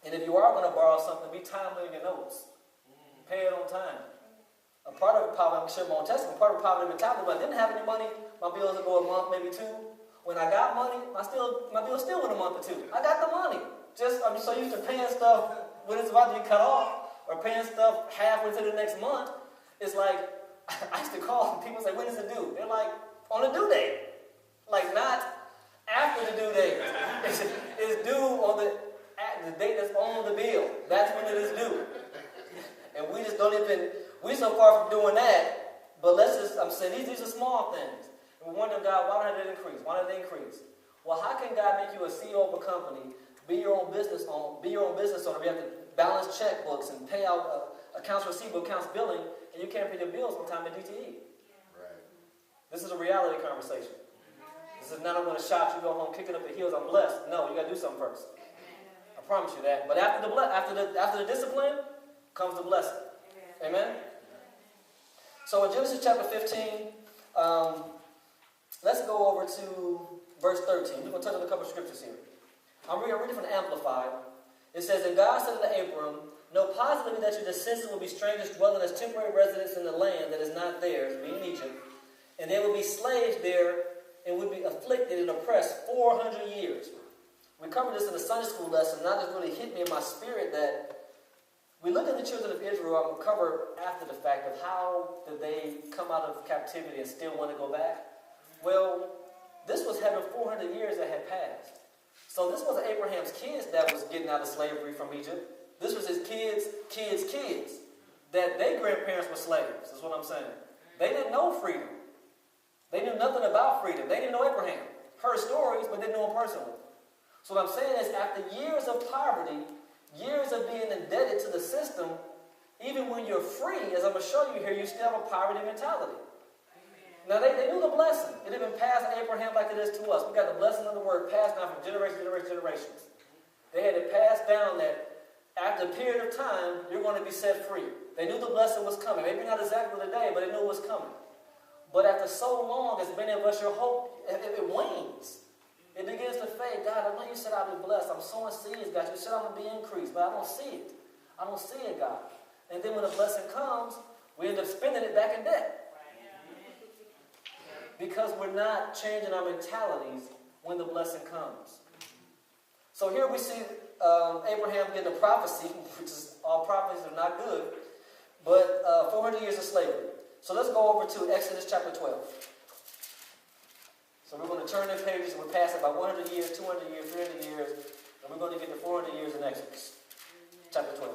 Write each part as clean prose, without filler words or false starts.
And if you are going to borrow something, be timely in your notes. Pay it on time. A part of poverty, I'm sure my own testimony, part of poverty mentality, when I didn't have any money, my bills would go a month, maybe two. When I got money, my bills still went a month or two. I got the money. I'm so used to paying stuff when it's about to be cut off, or paying stuff halfway to the next month. It's like, I used to call and people say, when is it due? They're like, on the due date. Like, not after the due date. It's due on the date that's on the bill. That's when it is due. And we just don't even, we're so far from doing that, but I'm saying these are small things. And we wonder, God, why did it increase? Why did it increase? Well, how can God make you a CEO of a company, be your own business owner, you have to balance checkbooks and pay out accounts receivable, accounts billing, and you can't pay your bills on time at DTE? Right. This is a reality conversation. This is not I'm going to shout you, go home kicking up the heels, I'm blessed. No, you got to do something first. I promise you that. But after the discipline comes the blessing. Amen? So in Genesis chapter 15, let's go over to verse 13. We're going to touch on a couple of scriptures here. I'm reading from the Amplified. It says, and God said to Abram, know positively that your descendants will be strangers dwelling as temporary residents in the land that is not theirs, being Egypt, and they will be slaves there and would be afflicted and oppressed 400 years. We covered this in a Sunday school lesson, and that just really hit me in my spirit that we look at the children of Israel, I'm going to cover after the fact of how did they come out of captivity and still want to go back. Well, this was having 400 years that had passed. So this wasn't Abraham's kids that was getting out of slavery from Egypt. This was his kids' that their grandparents were slaves, is what I'm saying. They didn't know freedom. They knew nothing about freedom. They didn't know Abraham. Heard stories, but didn't know him personally. So what I'm saying is after years of poverty, years of being indebted to the system, even when you're free, as I'm going to show you here, you still have a poverty mentality. Now, they knew the blessing. It had been passed to Abraham like it is to us. We got the blessing of the word passed down from generations. They had it passed down that after a period of time, you're going to be set free. They knew the blessing was coming. Maybe not exactly today, but they knew it was coming. But after so long, as many of us, your hope, it wanes. It begins to fade. God, I know you said I'll be blessed. I'm sowing seeds, God. You said I'm going to be increased, but I don't see it. I don't see it, God. And then when the blessing comes, we end up spending it back in debt. Because we're not changing our mentalities when the blessing comes. So here we see Abraham getting a prophecy, which is all prophecies are not good, but 400 years of slavery. So let's go over to Exodus chapter 12. So we're going to turn the pages and we're passing by 100 years, 200 years, 300 years, and we're going to get to 400 years in Exodus chapter 12.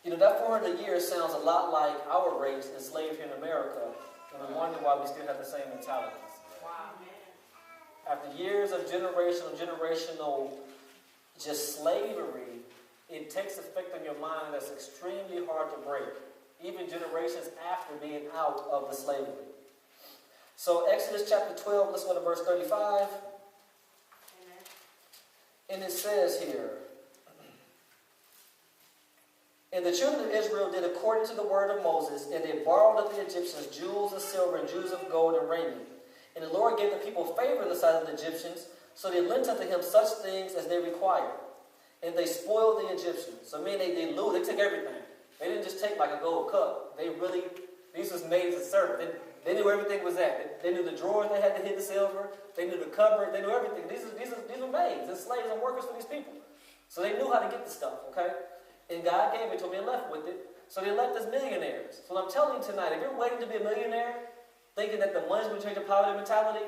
You know, that 400 years sounds a lot like our race enslaved here in America, and we wonder why we still have the same mentalities. Wow. After years of generational just slavery, it takes effect on your mind that's extremely hard to break, even generations after being out of the slavery. So Exodus chapter 12, let's go to verse 35. Amen. And it says here, and the children of Israel did according to the word of Moses, and they borrowed of the Egyptians jewels and silver and jewels of gold and raiment. And the Lord gave the people favor in the sight of the Egyptians, so they lent unto him such things as they required. And they spoiled the Egyptians. So meaning they took everything. They didn't just take like a gold cup. These was maids and servants. They knew everything was that. They knew the drawers they had to hid the silver. They knew the cupboard. They knew everything. These were maids and slaves and workers for these people. So they knew how to get the stuff, okay? And God gave it to them and left with it. So they left as millionaires. So I'm telling you tonight, if you're waiting to be a millionaire, thinking that the money's going to change your poverty mentality,